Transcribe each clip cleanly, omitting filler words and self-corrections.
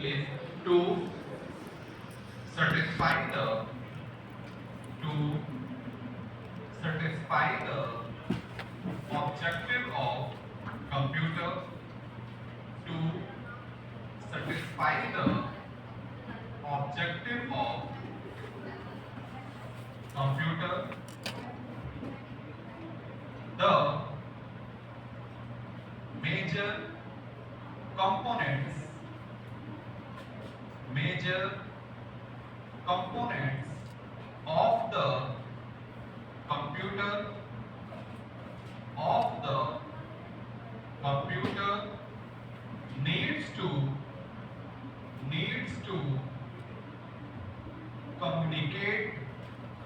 is to satisfy the to satisfy the objective of computer to satisfy the objective of computer the major components major components of the computer of the computer needs to communicate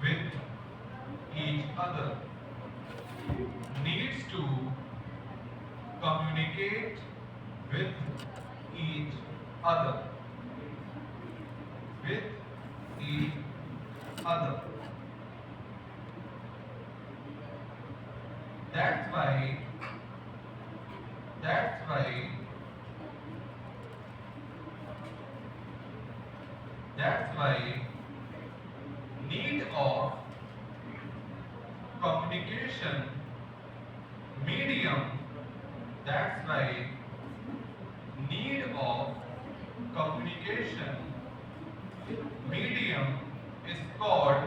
with each other needs to communicate with each other with each other. That's why that's why that's why need of communication medium that's why need of communication medium is called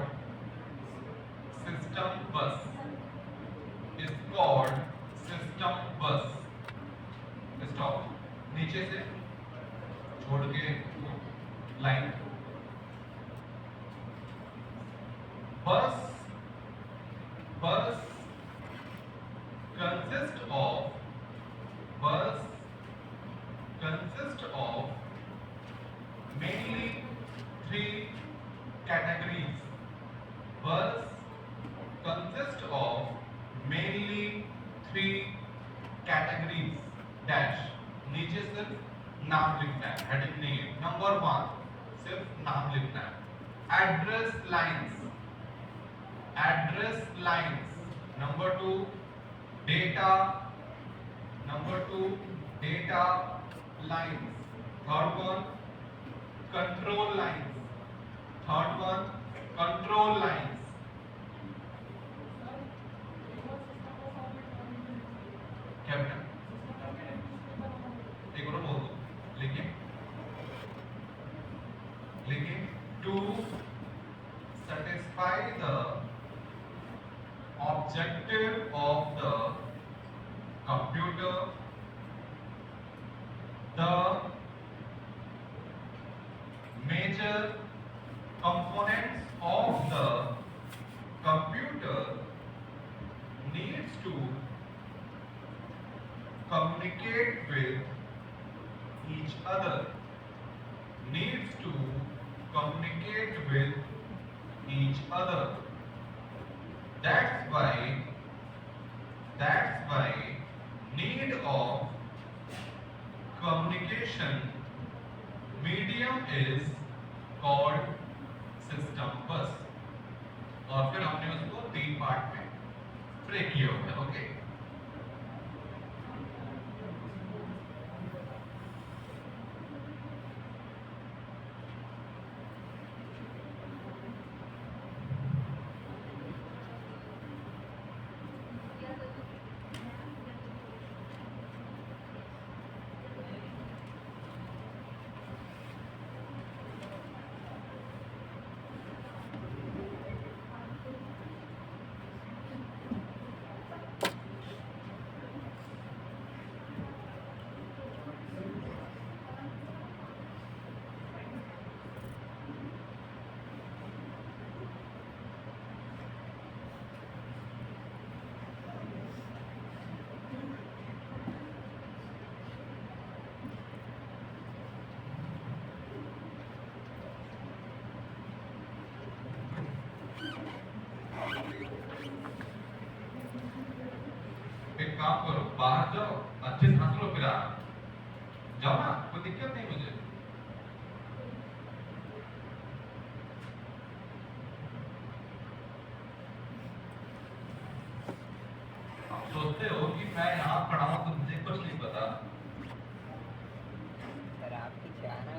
system bus is called system bus. Stop नीचे से छोड़ के line बस बस consist of bus consist of mainly three categories. Bus consist of mainly three categories. Dash नीचे सिर्फ नाम लिखना है, हेडिंग नहीं है. नंबर 1 सिर्फ नाम लिखना है. Address lines. Number 2 data. Number 2 data lines. Third one contour lines. Third one contour lines. क्या बेटा एक और बोल दो. लिखिए लिखिए to satisfy the objective of the computer the major components of the computer needs to communicate with each other needs to communicate with each other. That's why need of communication medium is called system bus. और फिर हमने उसको 3 part में break किया हुआ है. Okay एक काम करो, बाहर जाओ, अच्छे से हंस लो, फिर जाओ ना, कोई दिक्कत नहीं मुझे. आप सोचते हो कि मैं यहाँ खड़ा हूँ तो मुझे कुछ नहीं पता. सर आपकी चाहना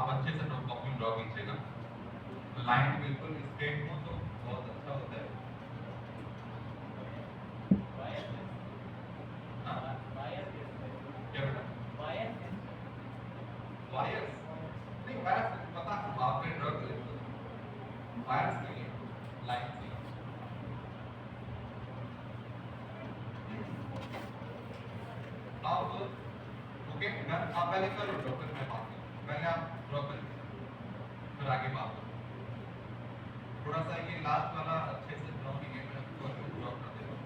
आप अच्छे से कॉपी ड्रॉ कीजिएगा, लाइन बिल्कुल स्ट्रेट हो तो बहुत अच्छा होता है। हाँ? क्या बेटा? वायर्स नहीं, वायर्स पता है आपने ड्रॉ कर, वायर्स नहीं है, लाइन से। आप ओके आप पहले करो ड्रॉ, फिर मैं बात करूँ, पहले आप ड्रॉ करिए फिर आगे बात करूँ। थोड़ा सा ये लास्ट वाला अच्छे से ड्रॉ कीजिए, मैं उसको ड्रॉ कर देता हूँ।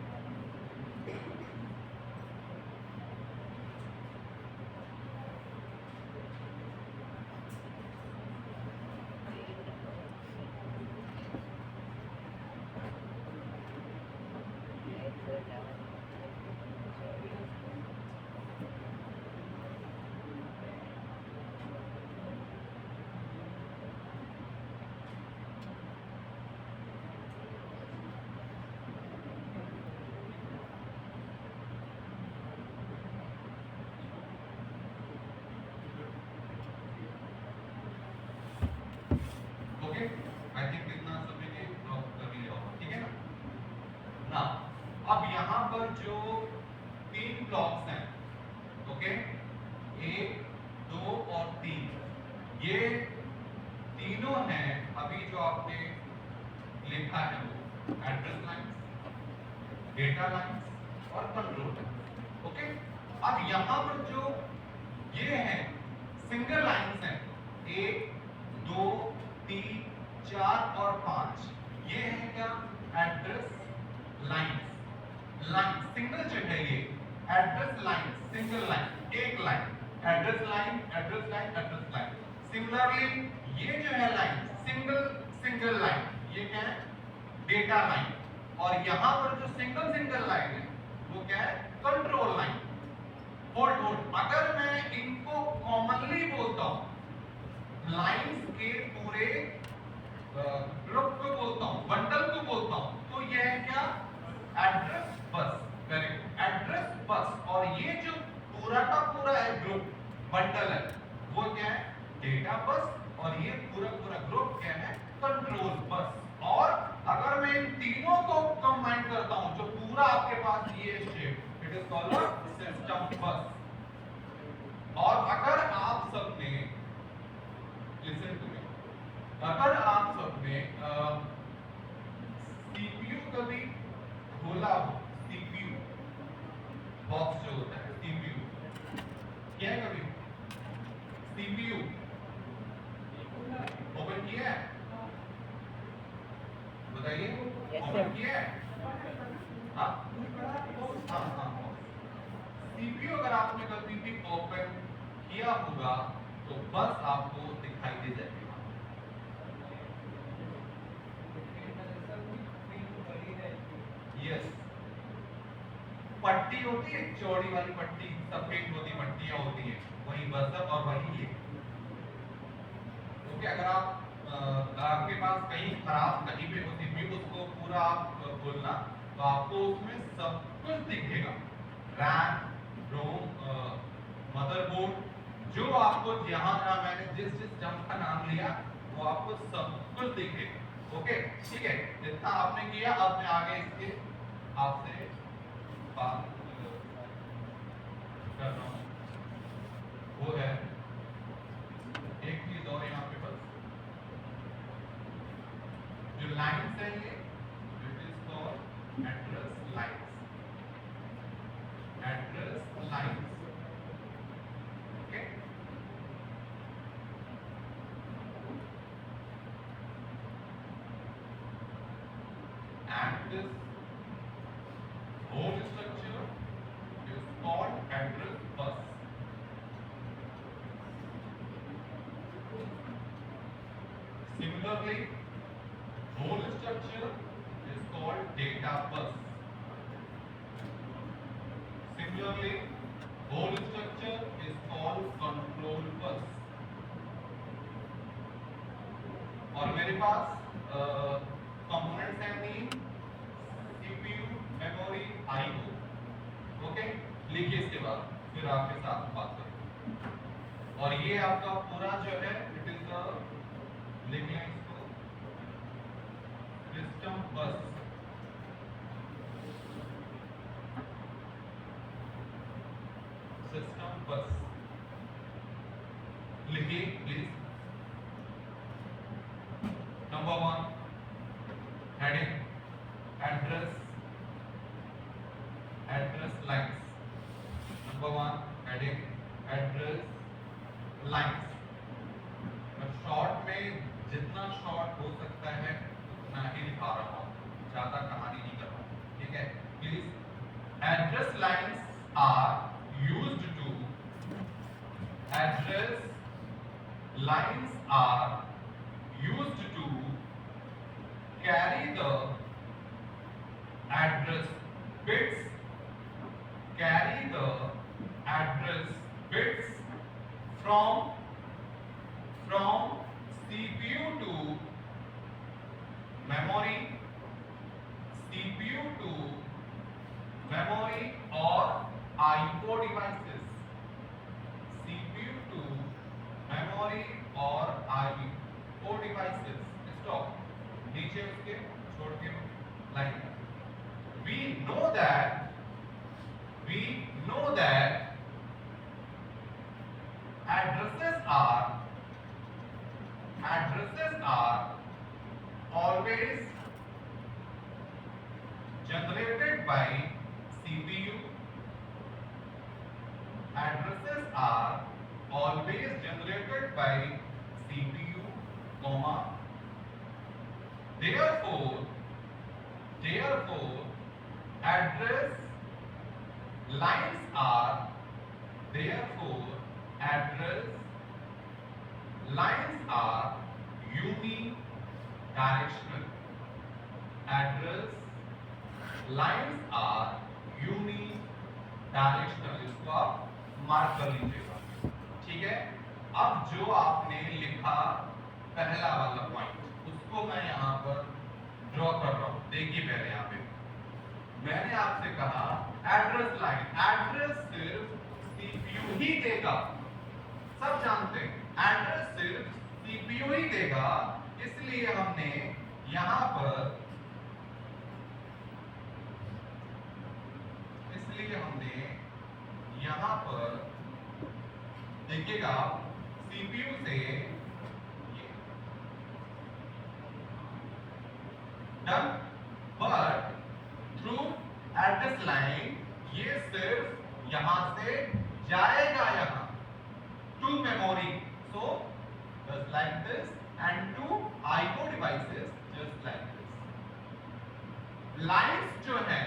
ओके आई थिंक इतना सभी ने ड्रॉ कर लिया होगा, ठीक है ना। ना अब यहाँ पर जो 3 ब्लॉक्स हैं, ओके 1 2 और 3, ये तीनों हैं अभी जो आपने लिखा है वो एड्रेस लाइंस, डेटा लाइंस और कंट्रोल लाइंस। ओके अब यहाँ पर जो ये हैं सिंगल लाइंस हैं 1 2 3 4 और 5, ये है क्या एड्रेस लाइंस। लाइन सिंगल जो है ये एड्रेस लाइन, सिंगल लाइन, एक line address line, address line, address line. Similarly ये जो है लाइन सिंगल लाइन, ये क्या है डेटा लाइन। और यहां पर जो सिंगल लाइन है वो क्या है कंट्रोल लाइन। होल्ड अगर मैं इनको कॉमनली बोलता हूं, लाइंस के पूरे ग्रुप को बोलता हूं, बंडल को बोलता हूं, तो यह है क्या address bus. Very good, address bus. और ये जो पूरा का पूरा है ग्रुप बंडल है वो क्या है डेटा बस, और ये पूरा ग्रुप क्या है कंट्रोल बस। और अगर मैं इन तीनों को कंबाइन करता हूं, जो पूरा आपके पास ये shape, it is called system बस। और अगर आप सबने लिसन टू मी, अगर आप सबने सीपीयू कभी खोला हो, सीपीयू बॉक्स जो होता है सीपीयू, क्या है कभी सीपीयू ओपन किया है? बताइए ओपन किया है? हाँ सीपीयू अगर आपने कभी भी ओपन किया होगा तो बस आपको दिखाई दे जाएगा। यस, पट्टी होती है चौड़ी वाली पट्टी, सफेद होती पट्टियां होती हैं, वही बस और वही ये। ओके अगर आपके पास कहीं खराब कहीं पे होती भी उसको पूरा आप खोलना तो आपको उसमें सब कुछ दिखेगा, रैम रोम मदरबोर्ड, जो आपको जहां मैंने जिस जंप का नाम लिया वो आपको सब कुछ दिखेगा। ओके ठीक है, जितना आपने किया अब मैं आगे इसके आपसे बात कर रहा हूं, वो है एक चीज और यहाँ पे बस जो लाइन्स है ये it is called address lines, address lines. Okay and this whole structure is called address bus. Similarly, whole structure is called data bus. Similarly, whole structure is called control bus. और मेरे पास components हैं 3, CPU, memory, IO. Okay लिखिए इसके बाद फिर आपके साथ बात करेंगे। और ये आपका पूरा जो है इट इज द लिख लें इसको सिस्टम बस। सिस्टम बस लिखिए please. Number 1 heading address lines. Number 1 heading address lines. मैं शॉर्ट में जितना शॉर्ट हो सकता है उतना ही लिखा रहा हूं, ज्यादा कहानी नहीं कर रहा हूं, ठीक है please. Address lines are used to address lines are used to carry the address bits from CPU to memory or IO devices, CPU to memory or IO devices। Stop, नीचे उसके छोड़ के line. we know that addresses are always generated by CPU। Addresses are always generated by CPU, comma, therefore address lines are unidirectional। Address lines are unidirectional। इसको आप mark कर लीजिएगा, ठीक है। अब जो आपने लिखा पहला वाला पॉइंट उसको मैं यहां पर ड्रॉ कर रहा हूं। देखिए पहले यहां पे मैंने आपसे कहा एड्रेस लाइन, एड्रेस सिर्फ सीपीयू ही देगा, सब जानते हैं एड्रेस सिर्फ सीपीयू ही देगा, इसलिए हमने यहां पर देखिएगा सीपीयू से done, but through address line ये सिर्फ यहां से जाएगा यहां to memory, so just like this, and to IO devices just like this. Lines जो है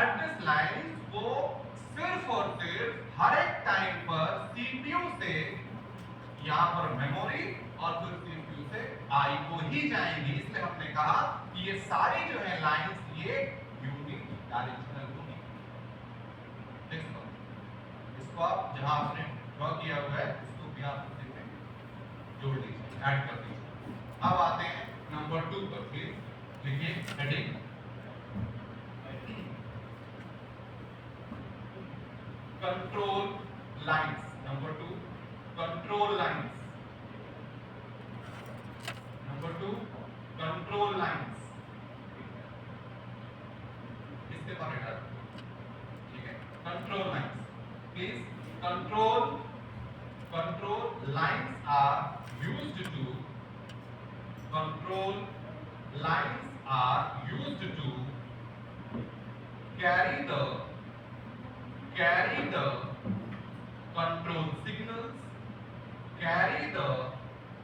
एड्रेस लाइंस वो सिर्फ और सिर्फ हर एक टाइम पर सीपीयू से यहां पर मेमोरी और फिर सीपीयू से आईओ ही जाएंगी, इसलिए हमने कहा कि ये सारी जो है लाइंस ये यूनिडायरेक्शनल होंगी। इसको आप जहां आपने ड्रॉ किया हुआ है उसको भी आप इसमें जोड़ दीजिए, ऐड कर दीजिए। अब आते हैं नंबर 2 पर, प्लीज लिखिए heading control lines। number 2 control lines। number 2 control lines। इसके बारे में ठीक है, control lines please। control lines are used to carry the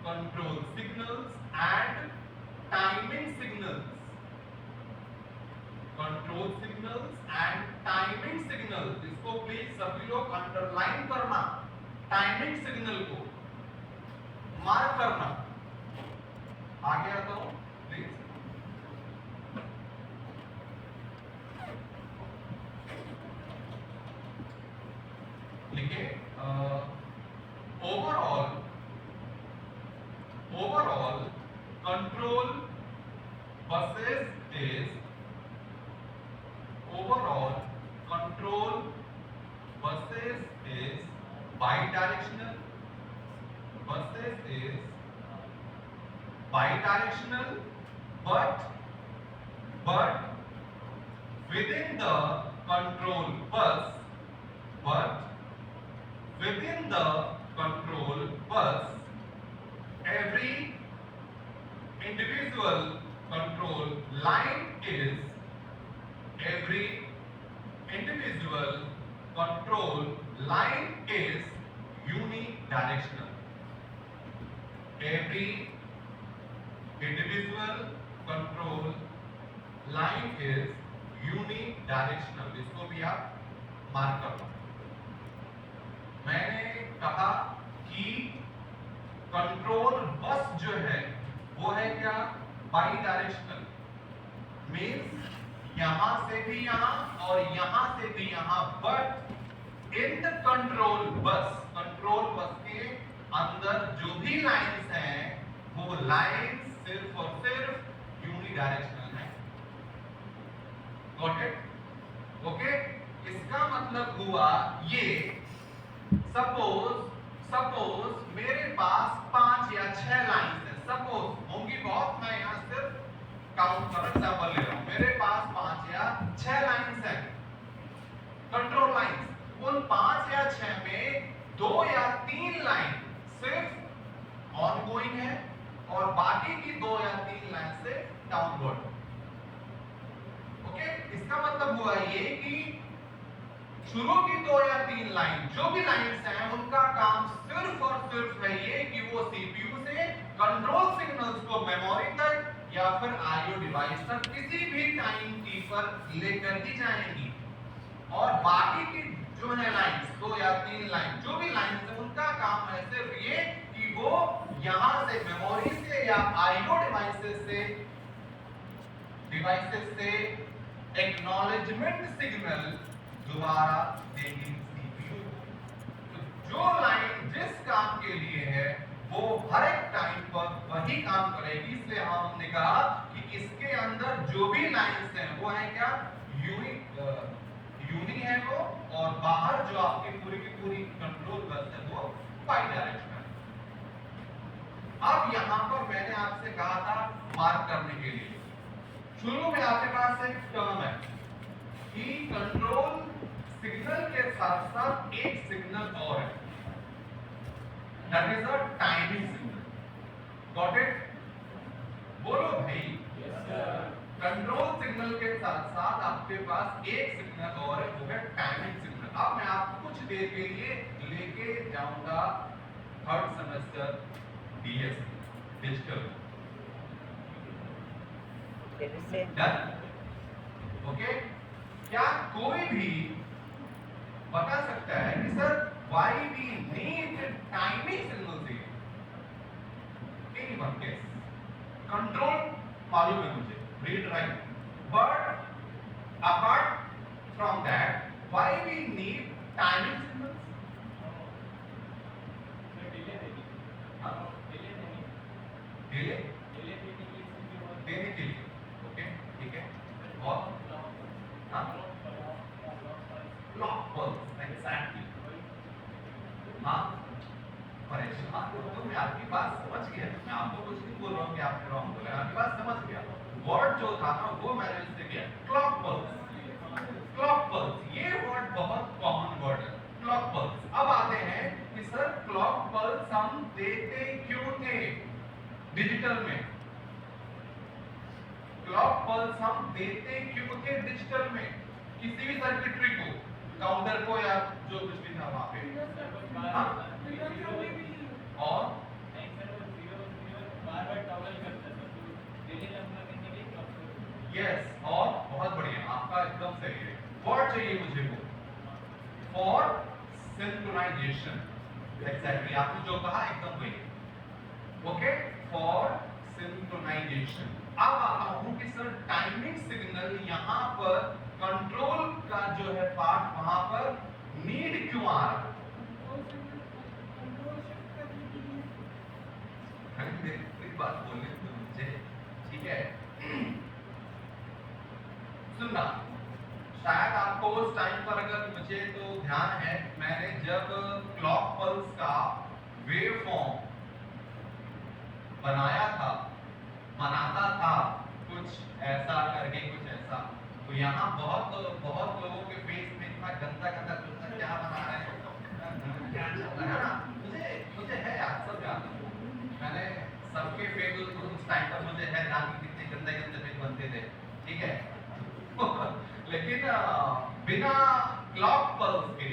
control signals and timing signals। control signals and timing signals, इसको please सभी लोग underline करना, timing signal को मार्क करना। आगे आता हूं प्लीज। लिखिए overall control buses is bidirectional buses is bidirectional, but within the control bus, but within the control bus, every individual control line is every individual control line is unidirectional. Every individual control line is unidirectional. इसको भी आप mark कर लो। मैंने कहा कि control bus जो है वो है क्या, बाई डायरेक्शनल, मीन्स यहां से भी यहां और यहां से भी यहां, but in the control bus के अंदर जो भी लाइंस हैं वो लाइंस सिर्फ और सिर्फ यूनिडायरेक्शनल है। Got it? ओके, इसका मतलब हुआ ये, सपोज मेरे पास 5 या 6 लाइंस है, सपोज होंगी बहुत, मैं यहां सिर्फ काउंट कर एग्जांपल ले रहा हूं, मेरे पास 5 या 6 लाइंस है, कंट्रोल लाइंस। उन 5 या 6 में 2 या 3 लाइन सिर्फ ऑनगोइंग है और बाकी की 2 या 3 लाइन से डाउनवर्ड। ओके, इसका मतलब हुआ ये कि शुरू की 2 या 3 लाइन जो भी लाइंस हैं उनका काम सिर्फ और सिर्फ है ये कि वो सीपीयू से कंट्रोल सिग्नल्स को मेमोरी तक या फिर आईओ डिवाइस तक किसी भी टाइम टी पर लेकर ही जाएंगी, और बाकी की जो है लाइंस 2 या 3 लाइन जो भी लाइंस है उनका काम है सिर्फ ये कि वो यहां से मेमोरी से या आईओ डिवाइसेस से एक्नॉलेजमेंट सिग्नल दोबारा देगी सीपीयू। तो जो लाइन जिस काम के लिए है वो हर एक टाइम पर वही काम करेगी, इसलिए हमने कहा कि इसके अंदर जो भी लाइंस हैं वो है क्या, यूनी है वो, और बाहर जो आपकी पूरी की पूरी कंट्रोल बस है वो बाई डायरेक्शनल। अब यहां पर मैंने आपसे कहा था मार्क करने के लिए, शुरू में आपके पास एक टर्म है कि कंट्रोल सिग्नल के साथ साथ एक सिग्नल और है, that is a timing signal. Got it? बोलो भाई। Yes sir. कंट्रोल सिग्नल के साथ साथ आपके पास एक सिग्नल और है, वो है टाइमिंग सिग्नल। अब मैं आपको कुछ देर के लिए लेके जाऊंगा 3rd semester DS digital. Done? Okay, क्या कोई भी बता सकता है कि sir why we need timing signal चाहिए? Anyone guess? कंट्रोल मालूम है मुझे, read write, but apart from that why we need timing signals? Delay देने के लिए। ओके, ठीक है। और क्लॉक पल्स, एग्जैक्टली। हाँ, परेशान तो मैं आपकी बात समझ गया, मैं आपको कुछ नहीं बोल रहा हूँ कि आपने रॉन्ग बोला, आपकी बात समझ गया। वर्ड जो था ना वो मैंने इससे किया, क्लॉक पल्स। क्लॉक पल्स ये वर्ड बहुत कॉमन वर्ड है, क्लॉक पल्स। अब आते हैं कि सर क्लॉक पल्स हम देते क्यों थे डिजिटल में? क्लॉक पल्स हम देते क्यों थे डिजिटल में? किसी भी सर्किटरी को, काउंटर को, या जो कुछ भी था वहां पे, हाँ? और यस, और बहुत बढ़िया, आपका एकदम सही है। वर्ड चाहिए मुझे वो, फॉर सिंक्रोनाइजेशन। एग्जैक्टली आपने जो कहा एकदम वही। Okay, for synchronisation. अब आता हूं कि सर टाइमिंग सिग्नल यहां पर कंट्रोल का जो है पार्ट वहां पर नीड क्यों आ रहा है? मेरी बात बोलने तो मुझे, ठीक है? सुनना, शायद आपको उस टाइम पर, अगर मुझे तो ध्यान है, मैंने जब क्लॉक पल्स का वेव फॉर्म बनाया था, बनाता था कुछ ऐसा करके कुछ ऐसा। तो यहाँ बहुत बहुत लोगों के फेस में इतना गंदा गंदा कुछ क्या बना रहे हैं, क्या चल रहा है ना। मुझे मुझे है यार, सब जानते हैं, मैंने सबके फेस उस टाइम पर मुझे है जान के कितने गंदे गंदे फेस बनते थे, ठीक है। लेकिन बिना क्लॉक पल्स के,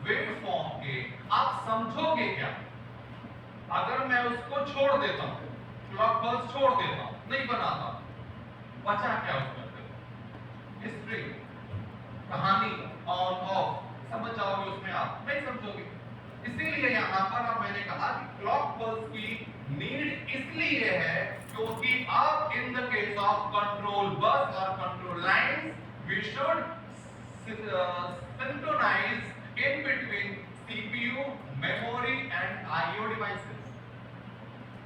वेव फॉर्म के आप समझोगे क्या? अगर मैं उसको छोड़ देता हूँ, क्लॉक पल्स छोड़ देता हूँ, नहीं बनाता, बचा क्या उसमें? हिस्ट्री, कहानी, ऑन ऑफ, समझ जाओगे उसमें, आप नहीं समझोगे। इसीलिए यहाँ पर अब मैंने कहा कि क्लॉक पल्स की नीड इसलिए है क्योंकि अब in the case of control bus और control lines we should synchronize in between CPU, memory and IO devices.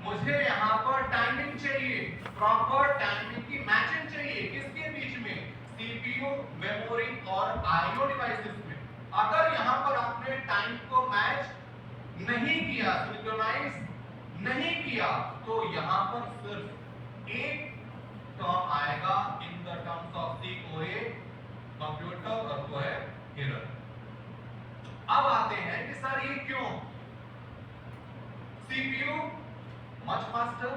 मुझे यहाँ पर टाइमिंग चाहिए, प्रॉपर टाइमिंग की मैचिंग चाहिए, किसके बीच में? CPU, मेमोरी और IO डिवाइसेस में। अगर यहाँ पर आपने टाइम को मैच नहीं किया, सिंक्रोनाइज नहीं किया, तो यहाँ पर सिर्फ एक टर्म आएगा in the terms of COA computer, और वो है एरर। अब आते हैं कि सर ये क्यों? CPU much faster,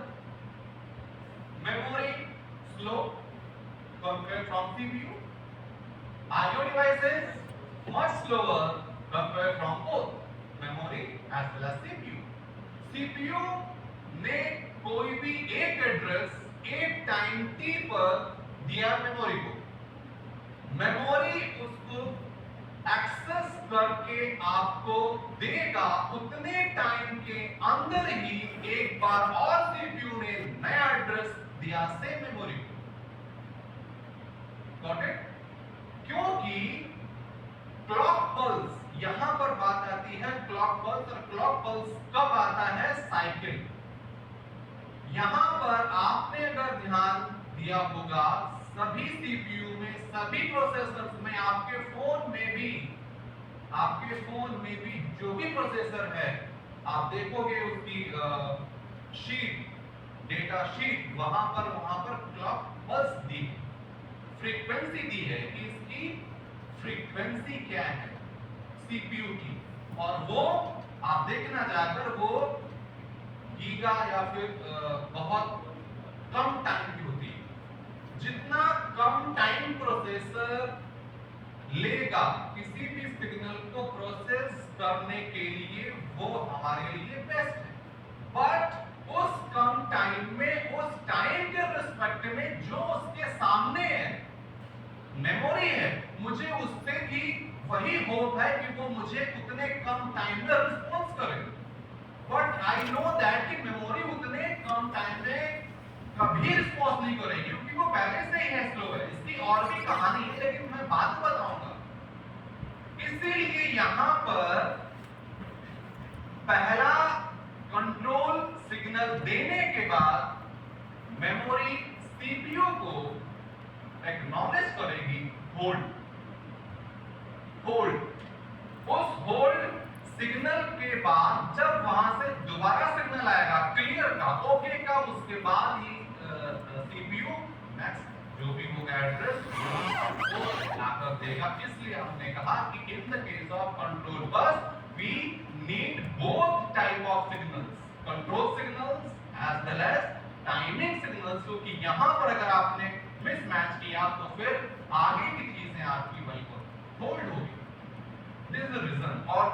memory slow compared from CPU, IO devices much slower compared from both memory as well as CPU. CPU ने कोई भी एक एड्रेस एक टाइम t पर दिया मेमोरी को, मेमोरी उसको एक्सेस करके आपको देगा, उतने टाइम के अंदर ही एक बार और सीपीयू ने नया एड्रेस दिया सेम मेमोरी को। Got it? क्योंकि क्लॉक पल्स, यहां पर बात आती है क्लॉक पल्स, और क्लॉक पल्स कब आता है? साइकिल। यहां पर आपने अगर ध्यान दिया होगा, सभी सीपीयू में, सभी प्रोसेसर्स में, आपके फोन में भी जो भी प्रोसेसर है, आप देखोगे उसकी शीट, डेटा शीट, वहां पर क्लॉक पल्स दी, फ्रीक्वेंसी दी है कि इसकी फ्रीक्वेंसी क्या है सीपीयू की, और वो आप देखना जाकर वो गीगा या फिर बहुत कम टाइम की होती है। जितना कम टाइम प्रोसेसर लेगा किसी भी सिग्नल को प्रोसेस करने के लिए, वो हमारे लिए बेस्ट है। बट उस कम टाइम में, उस टाइम के रिस्पेक्ट में जो उसके सामने है, मेमोरी है, मुझे उससे भी वही होप है कि वो मुझे उतने कम टाइम में रिस्पॉन्स करे। बट आई नो दैट कि मेमोरी उतने कम टाइम में कभी रिस्पॉन्स नहीं करेगी, क्योंकि वो पहले से ही है स्लो है। इसकी और भी कहानी है, लेकिन मैं बात बताऊंगा। इसीलिए यहां पर पहला कंट्रोल सिग्नल देने के बाद मेमोरी सीपीयू को एक्नॉलेज करेगी, होल्ड। उस होल्ड सिग्नल के बाद जब वहां से दोबारा सिग्नल आएगा क्लियर का, ओके का, उसके बाद ही सीपीयू नेक्स्ट जो भी होगा एड्रेस वो लाकर देगा। इसलिए हमने कहा कि in the case of control bus we need both type of signals, control signals as well as timing signals, क्योंकि यहां पर अगर आपने मिसमैच किया तो फिर आगे की चीजें आपकी वहीं पर होल्ड होगी। This is the reason. और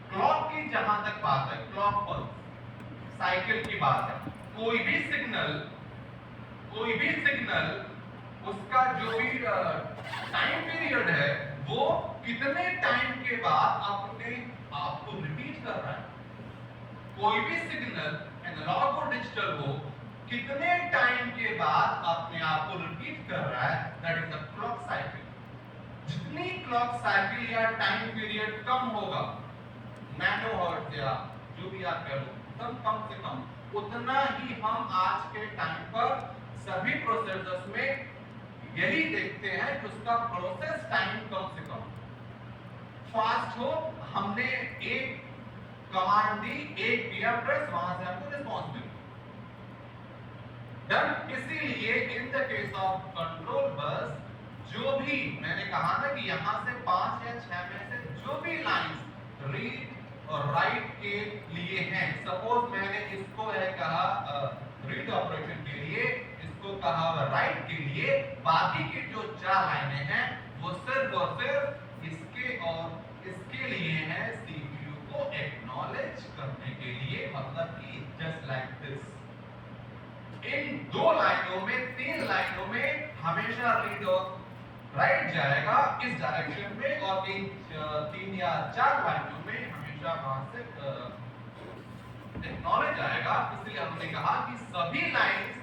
क्लॉक की जहां तक बात है, क्लॉक पल्स साइकिल की बात है, कोई भी सिग्नल उसका जो भी टाइम पीरियड है, वो कितने टाइम के बाद अपने आप को रिपीट कर रहा है। कोई भी सिग्नल एनालॉग और डिजिटल हो, कितने टाइम के बाद अपने आप को रिपीट कर रहा है, that is the clock cycle. जितनी क्लॉक साइकिल या टाइम पीरियड कम होगा, नैनोहर्ट्ज या जो भी आप कह लो, कम से कम, उतना ही हम आज के टाइम पर सभी प्रोसेसर्स में यही देखते हैं कि उसका प्रोसेस टाइम कम से कम फास्ट हो। हमने एक कमांड दी, एक किया प्रेस, वहां से हमको रिस्पॉन्स मिला। डन। इसीलिए इन द केस ऑफ कंट्रोल बस जो भी मैंने कहा ना कि यहां से 5 या 6 में से जो भी लाइंस रीड और राइट के लिए हैं, सपोज मैंने इसको है कहा रीड ऑपरेशन के लिए, इसको कहा राइट के लिए, बाकी की जो 4 लाइनें हैं वो सिर्फ और सिर्फ इसके और इसके लिए है, सीपीयू को एक्नॉलेज करने के लिए, मतलब कि जस्ट लाइक दिस। इन 2 लाइनों में 3 लाइनों में हमेशा रीड और राइट जाएगा इस डायरेक्शन में, और इन 3 या 4 लाइनों में हमेशा वहां से एक्नॉलेज आएगा। इसलिए हमने कहा कि सभी लाइंस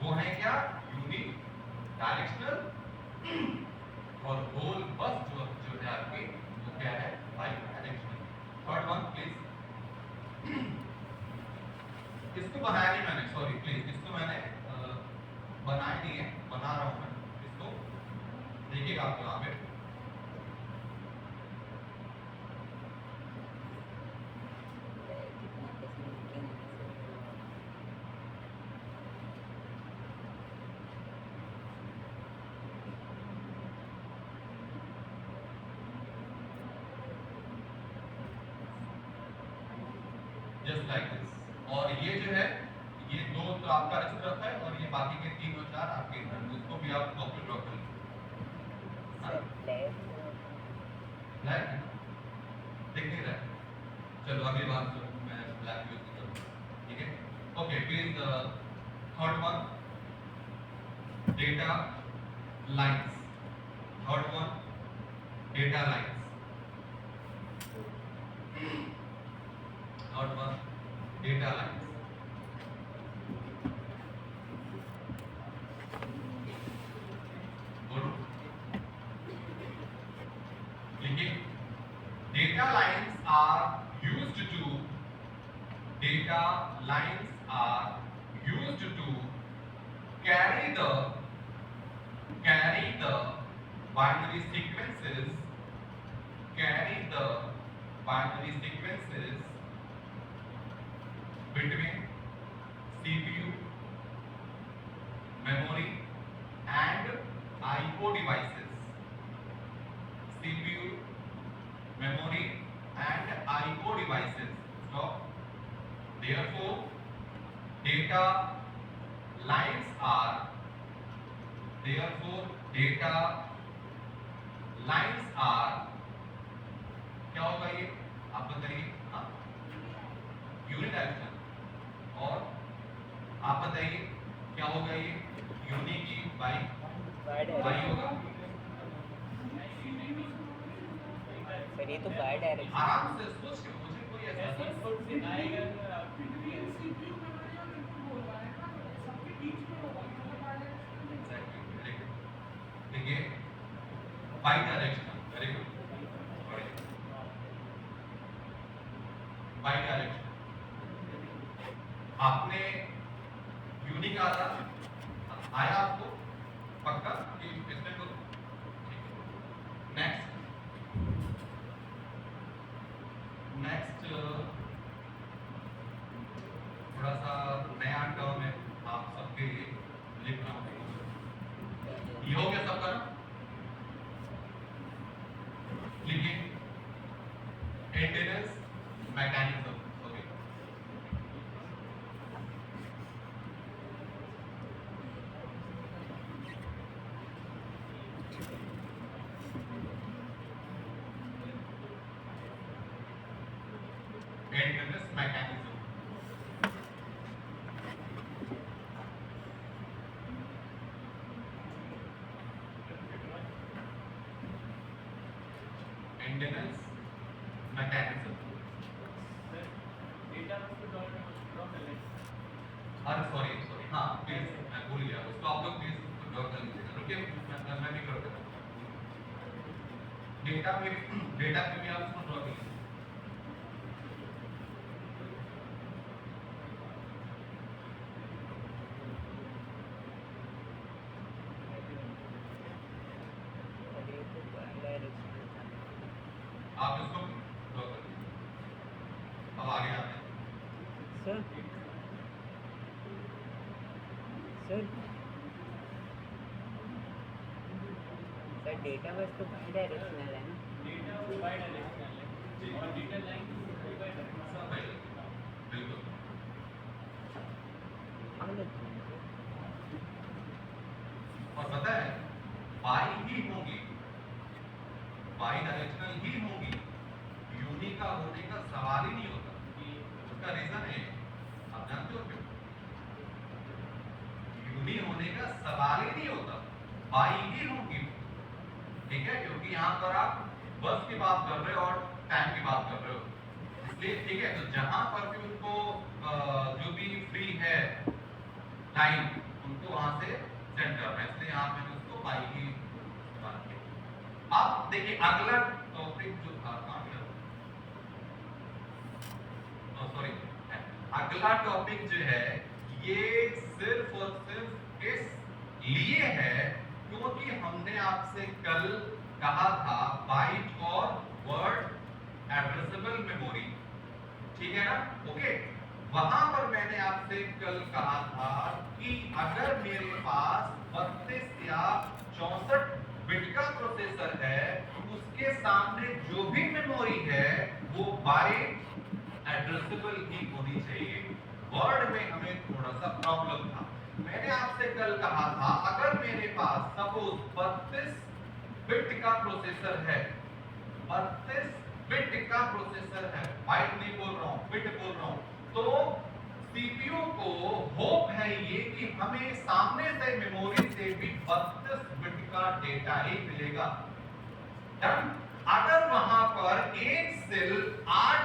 वो है क्या, यूनिक डायरेक्शनल, और होल बस जो है आपकी वो क्या है, by directional. Third one please, इसको बनाया नहीं मैंने, सॉरी प्लीज, इसको मैंने बनाया नहीं है, बना रहा हूं मैं इसको, देखिएगा आप यहाँ पे। जस्ट लाइक दिस, और ये जो है ये 2 तो आपका इस तरफ है, और ये बाकी के 3 और 4 आपके इधर, उसको भी आप कॉपी ड्रॉ कर लीजिए। ब्लैक है, दिख नहीं रहा है, चलो अगली बार मैं ब्लैक यूज करूंगा, ठीक है। Okay please, third one data lines, third one data lines, third one data lines. बोलो, देखिए data lines are used to, data lines are used to carry the binary sequences, carry the binary sequences between CPU, memory and IO devices, CPU, memory and IO devices. Stop. Therefore data lines are, therefore data lines are, क्या होगा ये आप बताइए, हाँ unidirectional, और आप बताइए क्या होगा ये, यूनिकी बाई होगा, सर ये तो बाय डायरेक्शन, आराम से सोच के, मुझे कोई ऐसा देखिए by directional, very good, by directional. आपने यूनिक आया आपको पक्का कि इसमें करो, नेक्स्ट थोड़ा सा नया टर्म है आप सबके लिए लिख रहा हूँ, ये हो गया सबका ना, लिखिए maintenance mechanism, okay maintenance mechanism, maintenance mechanism. अरे सॉरी सॉरी, हाँ प्लीज मैं भूल गया उसको, आप लोग प्लीज ड्रॉ कर लीजिएगा, रुकिए मैं भी कर देता हूँ, डेटा पे भी आप उसको ड्रॉ कर लीजिए। आप इसको ड्रॉ कर लीजिए, अब आगे आते हैं। सर सर डेटा बस तो बाई डायरेक्शनल है ना। डेटा बाई डायरेक्शनल है और डेटा लाइन बाई डायरेक्शनल। सब है, बिल्कुल। और पता है बाई ही होंगी, बाई डायरेक्शनल ही होंगी, यूनी का होने का सवाल ही नहीं होता। उसका रीजन है, आप जानते हो क्यों? यूनी होने का सवाल ही नहीं होता, बाई ही होंगी, ठीक है? क्योंकि यहाँ पर आप बस की बात कर रहे हो और टाइम की बात कर रहे हो, इसलिए ठीक है। तो जहां पर भी उनको जो भी फ्री है टाइम, उनको वहां से सेंड करना है, इसलिए यहाँ मैंने उसको बाई ही इस्तेमाल किया। अब देखिए अगला टॉपिक जो था, सॉरी, अगला टॉपिक जो है ये सिर्फ और सिर्फ इस लिए है क्योंकि हमने आपसे कल कहा था बाइट और वर्ड एड्रेसेबल मेमोरी, ठीक है ना? ओके, वहां पर मैंने आपसे कल कहा था कि अगर मेरे पास 32 या 64 बिट का प्रोसेसर है, उसके सामने जो भी मेमोरी है वो बाइट एड्रेसेबल ही होनी चाहिए। वर्ड में हमें थोड़ा सा प्रॉब्लम था। मैंने आपसे कल कहा था अगर मेरे पास सपोज 32 बिट का प्रोसेसर है, 32 बिट का प्रोसेसर है, बाइट नहीं बोल रहा हूं, बिट बोल रहा हूं, तो सीपीयू को होप है ये कि हमें सामने से मेमोरी से भी 32 बिट का डेटा ही मिलेगा। डन? अगर वहां पर एक सेल 8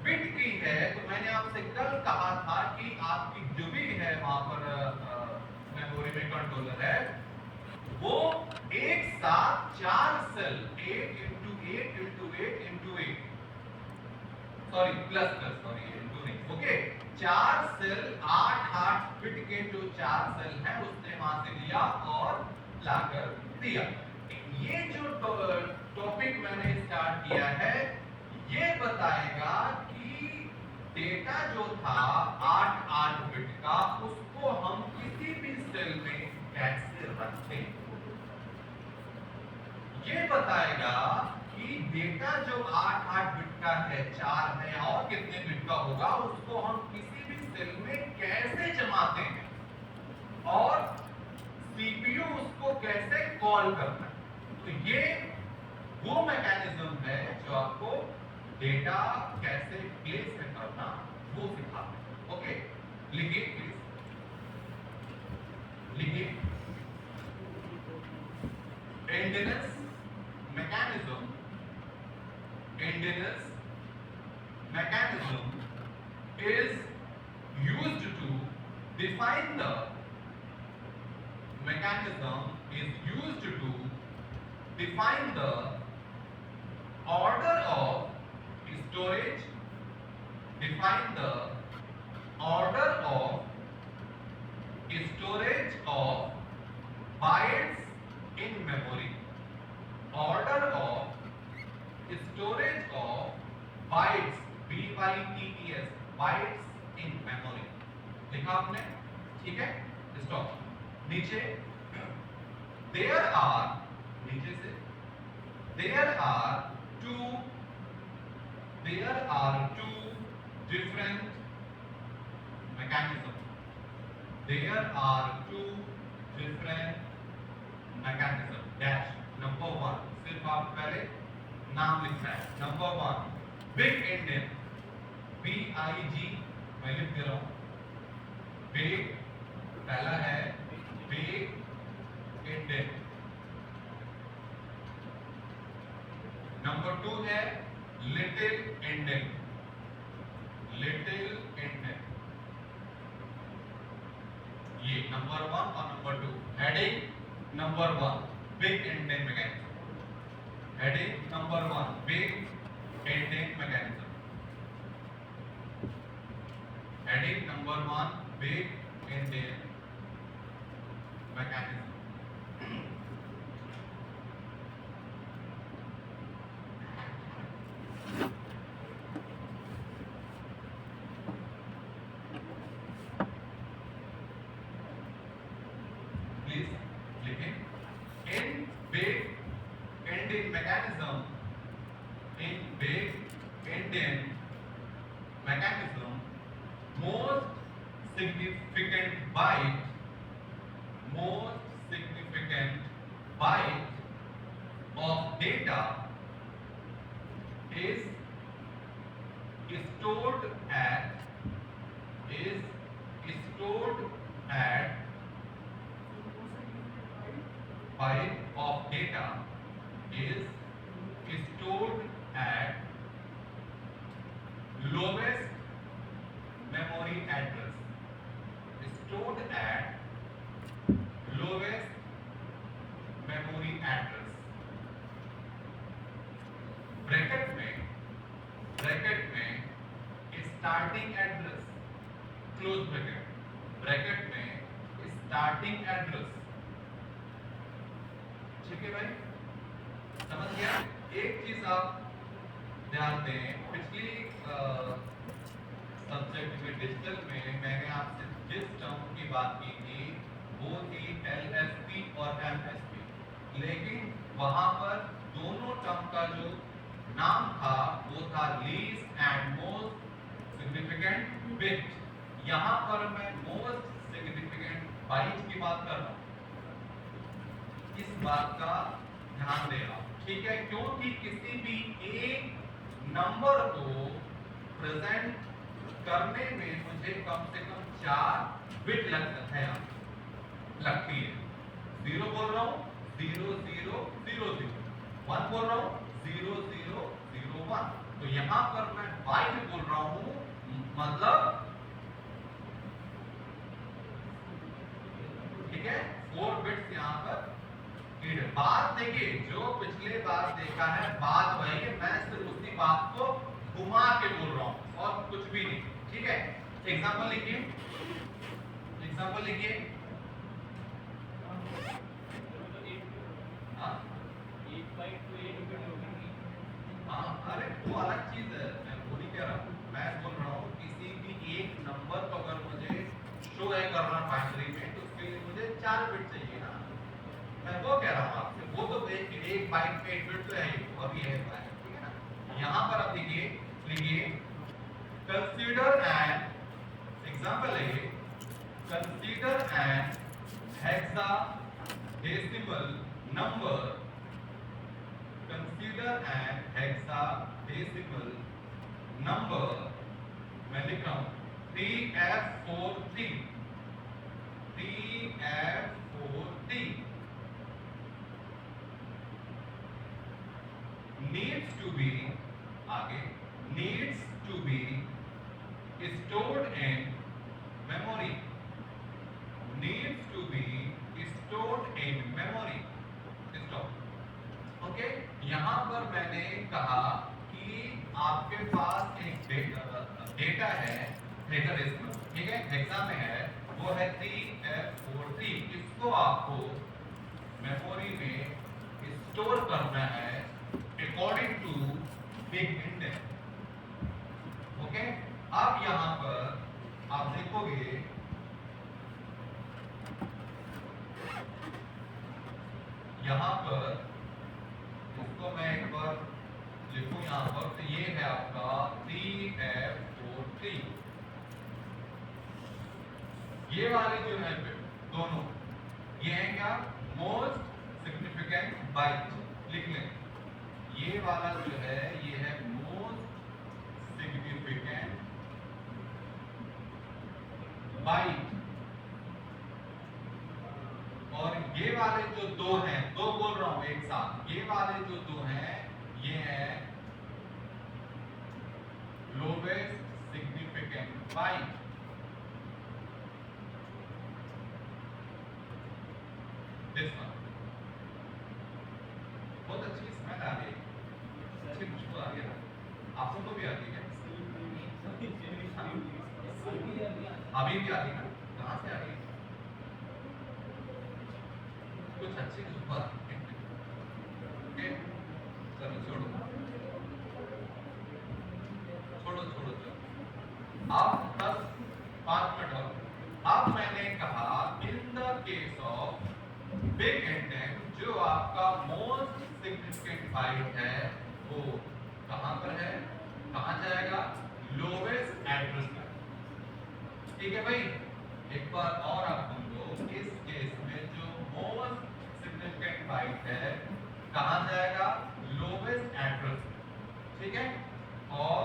बिट की है तो मैंने आपसे कल कहा था कि आपकी जो भी है वहां पर मेमोरी में कंट्रोलर है, वो एक साथ 4 cell 8 into 8 into 8 into 8, sorry plus plus, sorry into नहीं, ओके, 4 सेल 8 बिट के जो 4 सेल है उसने वहां से लिया और लाकर दिया। ये जो टॉपिक मैंने स्टार्ट किया है ये बताएगा कि डेटा जो था 8 बिट का उसको हम किसी भी सेल में कैसे रखते हैं। ये बताएगा कि डेटा जो 8 बिट का है, 4 है और कितने बिट का होगा, उसको हम किसी भी सेल में कैसे जमाते हैं और सीपीयू उसको कैसे कॉल करता है। तो ये वो मैकेनिज्म है जो आपको डेटा कैसे प्लेस में करना वो सिखाता है। ओके, लिखिए प्लीज, लिखिए। एंडनेस mechanism, Enden's mechanism is used to define the order of storage, define the order of storage of bytes in memory, order of storage of bytes, B-Y-T-E-S, bytes in memory। लिखा आपने? ठीक है, stop. नीचे there are, नीचे से there are two different mechanisms, there are two different mechanisms dash। Number 1, सिर्फ आप पहले नाम लिखना है। नंबर 1 बिग इंडियन, BIG, मैं लिख दे रहा हूं, बिग पहला है बिग इंडियन। नंबर 2 है लिटिल इंडियन, लिटिल इंडियन। ये नंबर 1 और number 2 heading. Number 1 big Indian mechanism, heading number 1 big Indian mechanism, heading number 1 big Indian mechanism. most significant byte of data is stored at byte of data is stored at lowest memory address. Stored at lowest memory address. Bracket में starting address, close bracket में starting address. ठीक है भाई, समझ गया? एक चीज आप ध्यान दें, पिछली सब्जेक्ट में डिजिटल में मैंने आपसे जिस टर्म की बात की थी वो थी LSP और MSP, लेकिन वहां पर दोनों टर्म का जो नाम था वो था least and most significant bit. यहां पर मैं मोस्ट सिग्निफिकेंट बाइट की बात कर रहा हूं, इस बात का ध्यान देना, ठीक है? क्योंकि किसी भी एक नंबर को प्रेजेंट करने में मुझे कम से कम 4 बिट लगती है। 0 बोल रहा हूं 0 0 0 0, 1 बोल रहा हूं 0 0 0 1। तो यहां पर मैं बाइट बोल रहा हूं, मतलब ठीक है 4 बिट्स यहां पर। बात देखिए, जो पिछले बार देखा है बात वही है, मैं सिर्फ उसी बात को घुमा के बोल रहा हूं और कुछ भी नहीं। ठीक है, एग्जांपल लिखिए, अरे वो अलग चीज है, मैं वो नहीं कह रहा हूं। मैं बोल रहा हूं किसी भी एक नंबर को अगर मुझे शो है करना बाइनरी में तो उसके लिए मुझे 4 बिट चाहिए ना, मैं वो कह रहा हूं आपसे। वो तो एक बाइट पे 8 बिट तो है ही, अभी है बाइट, ठीक है ना? यहां पर अब लिखिए कंसीडर एन एग्जांपल है, consider N hexadecimal number, consider N hexadecimal number, मैं लिख रहा हूं 3F43 needs to be आगे needs to be stored in memory, needs to be stored in memory। Stop. Okay, यहां पर मैंने कहा कि आपके पास एक डेटा है हेक्साडेसिमल, ठीक है, हेक्सा में है, वो है 3F43। इसको आपको मेमोरी में स्टोर करना है according to big index. Okay, अब यहां पर आप देखोगे यहां पर, इसको मैं एक बार लिखूं यहां पर, तो ये है आपका 3F43। ये वाले जो है दोनों, ये है क्या? Most significant byte. लिख लें, ये वाला जो है ये है मोस्ट सिग्निफिकेंट बाइट, और ये वाले जो दो हैं, दो बोल रहा हूं एक साथ, ये वाले जो दो हैं ये है लोवेस्ट सिग्निफिकेंट बाइट। बहुत अच्छी स्मेल आ रही है, अच्छी खुशबू आ रही है, आप सबको भी आ रही है? अभी भी आ रही है? कहाँ से आ रही है? कुछ अच्छी खुशबू आ रही है। ओके, चलो छोड़ो छोड़ो छोड़ो छोड़ो, अब बस 5 मिनट और। अब मैंने कहा इन the case of big index, जो आपका मोस्ट सिग्निफिकेंट बाइट है वो कहां पर है, कहां जाएगा? लोवेस्ट एड्रेस पर। ठीक है भाई, एक बार और आप सुन लो, इस केस में जो मोस्ट सिग्निफिकेंट बाइट है कहां जाएगा, लोवेस्ट एड्रेस, ठीक है, और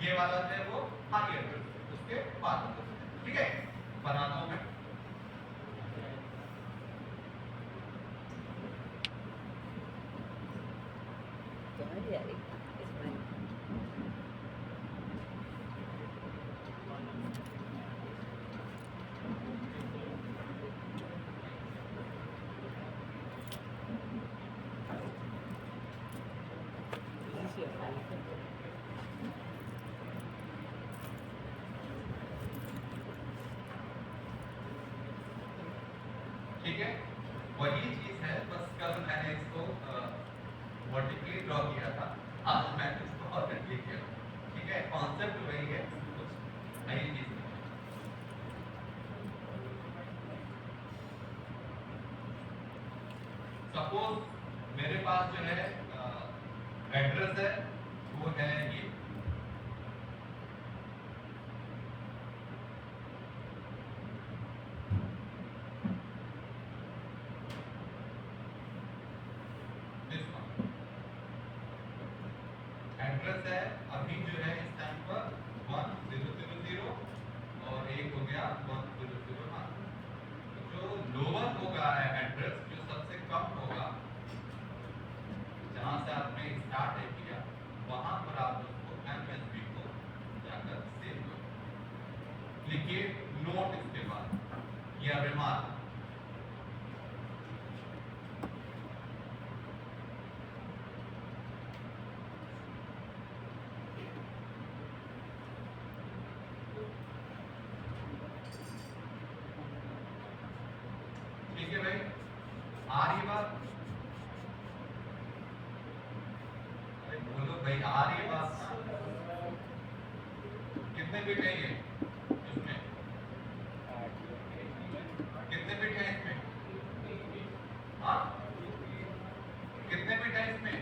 ये वाला है वो हाई एड्रेस, उसके बाद, ठीक है, बनाता हूं मैं। समझ आ रही इसमें इसी से ठीक है, वही चीज है, बस कल मैंने इसको वर्टिकली ड्रॉ किया था, आज मैंने इसको हॉरिजॉन्टली किया, ठीक है, कॉन्सेप्ट वही है, कुछ नई चीज नहीं है। सपोज मेरे पास जो है एड्रेस है, वो है ये, एड्रेस है अभी जो है इस टाइम पर 1000 और एक हो गया 1001। जो लोअर होगा एड्रेस, जो सबसे कम होगा, जहां से आपने स्टार्ट किया, वहां पर आप उसको एमएसबी को जाकर सेव करो, लिखिए नोट इसके बाद या रिमार्क, ठीक है भाई, आ रही बात, अरे बोलो भाई, आ रही बात, कितने बिट है ये इसमें, कितने बिट है इसमें, हाँ कितने बिट है इसमें,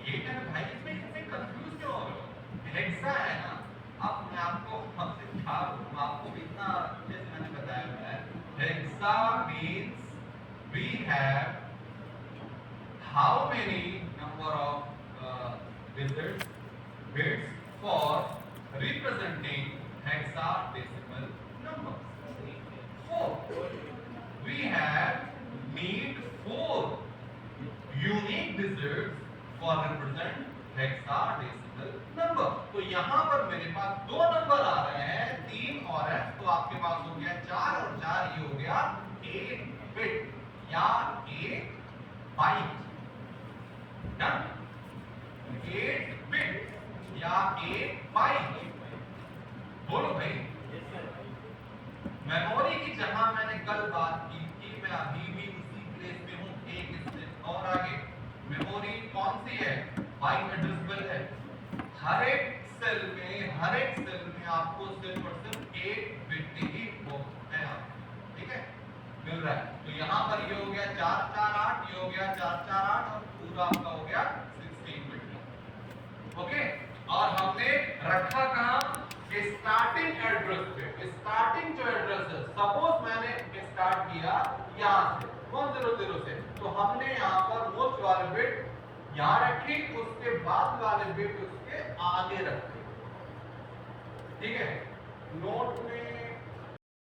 ये क्या भाई, इसमें इतने कंफ्यूज क्यों हो रहे हो, हेक्सा है ना। अब मैं आपको समझा दूं, आपको इतना जैसे मैंने बताया है, hexa means we have how many number of digits, bits for representing hexadecimal numbers, 4. We have need 4 unique digits for represent hexadecimal number। तो यहाँ पर मेरे पास 2 नंबर आ रहे हैं, 3 और है, तो आपके पास हो गया 4 और 4, ये हो गया 8 बिट या 8 बाइट, डन, 8 बिट या 8 बाइट, बोलो भाई। मेमोरी की जहां मैंने कल बात की थी, मैं अभी भी उसी प्लेस पे हूं, एक स्टेप और आगे। मेमोरी कौन सी है, बाइट एड्रेसेबल है, हर एक सेल में आपको सिर्फ और सिर्फ 8 बिट ही है, ठीक है, मिल रहा है। तो यहाँ पर ये हो गया 448, ये हो गया 448 और पूरा आपका हो गया 16 बिट, ओके। और हमने रखा कहाँ, स्टार्टिंग एड्रेस पे, स्टार्टिंग जो एड्रेस है, सपोज मैंने स्टार्ट किया यहाँ से 100 से, तो हमने यहाँ पर मोस्ट वाले बिट यहाँ रखी, उसके बाद वाले बिट उसके आगे रखे, ठीक है। नोट में